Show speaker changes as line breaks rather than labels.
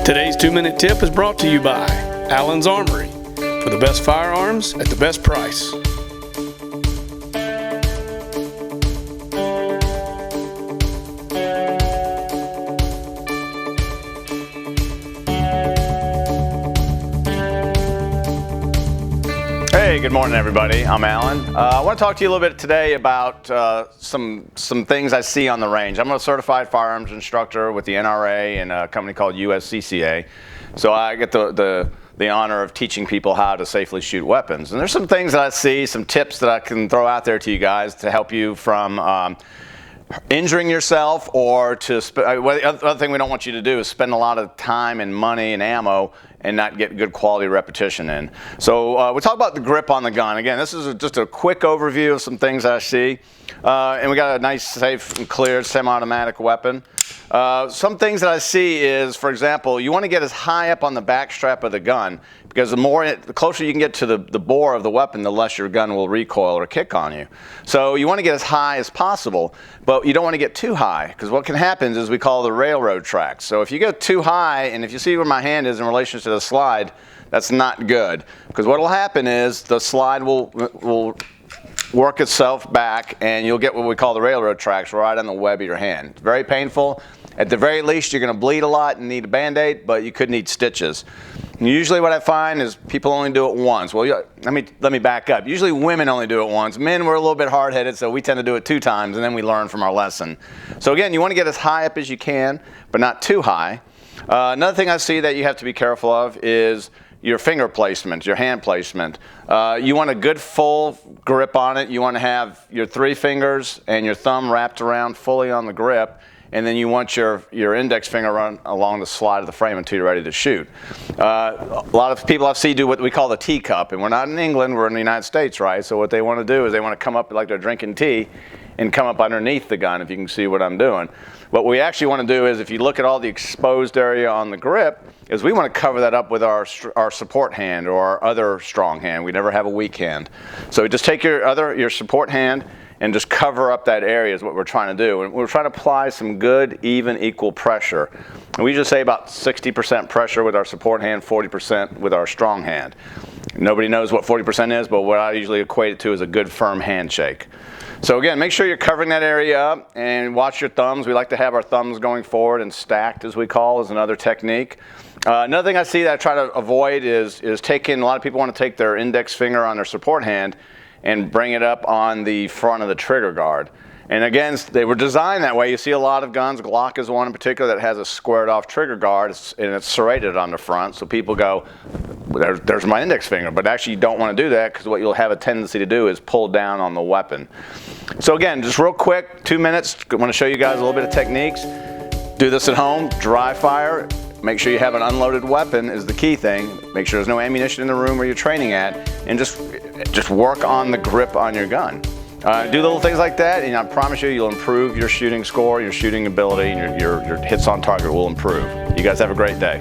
Today's 2-minute tip is brought to you by Allen's Armory, for the best firearms at the best price.
Hey, good morning, everybody. I'm Alan. I want to talk to you a little bit today about some things I see on the range. I'm a certified firearms instructor with the NRA and a company called USCCA. So I get the honor of teaching people how to safely shoot weapons. And there's some things that I see, some tips that I can throw out there to you guys to help you from injuring yourself, or to the other thing we don't want you to do is spend a lot of time and money and ammo and not get good quality repetition in. So we'll talk about the grip on the gun. Again, this is just a quick overview of some things I see. And we got a nice, safe and clear semi-automatic weapon. Some things that I see is, for example, you want to get as high up on the back strap of the gun, because the closer you can get to the bore of the weapon, the less your gun will recoil or kick on you. So you want to get as high as possible, but you don't want to get too high, because what can happen is we call the railroad tracks. So if you go too high, and if you see where my hand is in relation to the slide, that's not good, because what will happen is the slide will work itself back, and you'll get what we call the railroad tracks right on the web of your hand. It's very painful. At the very least, you're going to bleed a lot and need a Band-Aid, but you could need stitches. And usually what I find is people only do it once. Well, let me back up. Usually women only do it once. Men, we're a little bit hard-headed, so we tend to do it 2 times, and then we learn from our lesson. So again, you want to get as high up as you can, but not too high. Another thing I see that you have to be careful of is your finger placement, your hand placement. You want a good full grip on it. You want to have your 3 fingers and your thumb wrapped around fully on the grip, and then you want your index finger run along the slide of the frame until you're ready to shoot. A lot of people I've seen do what we call the teacup, and we're not in England, we're in the United States, right? So what they want to do is they want to come up like they're drinking tea and come up underneath the gun, if you can see what I'm doing. What we actually want to do is, if you look at all the exposed area on the grip, is we want to cover that up with our support hand or our other strong hand. We never have a weak hand. So just take your support hand and just cover up that area is what we're trying to do. And we're trying to apply some good, even, equal pressure. And we just say about 60% pressure with our support hand, 40% with our strong hand. Nobody knows what 40% is, but what I usually equate it to is a good, firm handshake. So again, make sure you're covering that area up, and watch your thumbs. We like to have our thumbs going forward and stacked, as we call, is another technique. Another thing I see that I try to avoid is taking, a lot of people want to take their index finger on their support hand and bring it up on the front of the trigger guard. And again, they were designed that way. You see a lot of guns, Glock is one in particular, that has a squared off trigger guard, and it's serrated on the front. So people go, there's my index finger. But actually you don't want to do that, because what you'll have a tendency to do is pull down on the weapon. So again, just real quick, 2 minutes. I want to show you guys a little bit of techniques. Do this at home, dry fire. Make sure you have an unloaded weapon is the key thing. Make sure there's no ammunition in the room where you're training at, and just work on the grip on your gun. Do little things like that, and I promise you'll improve your shooting score, your shooting ability, and your hits on target will improve. You guys have a great day.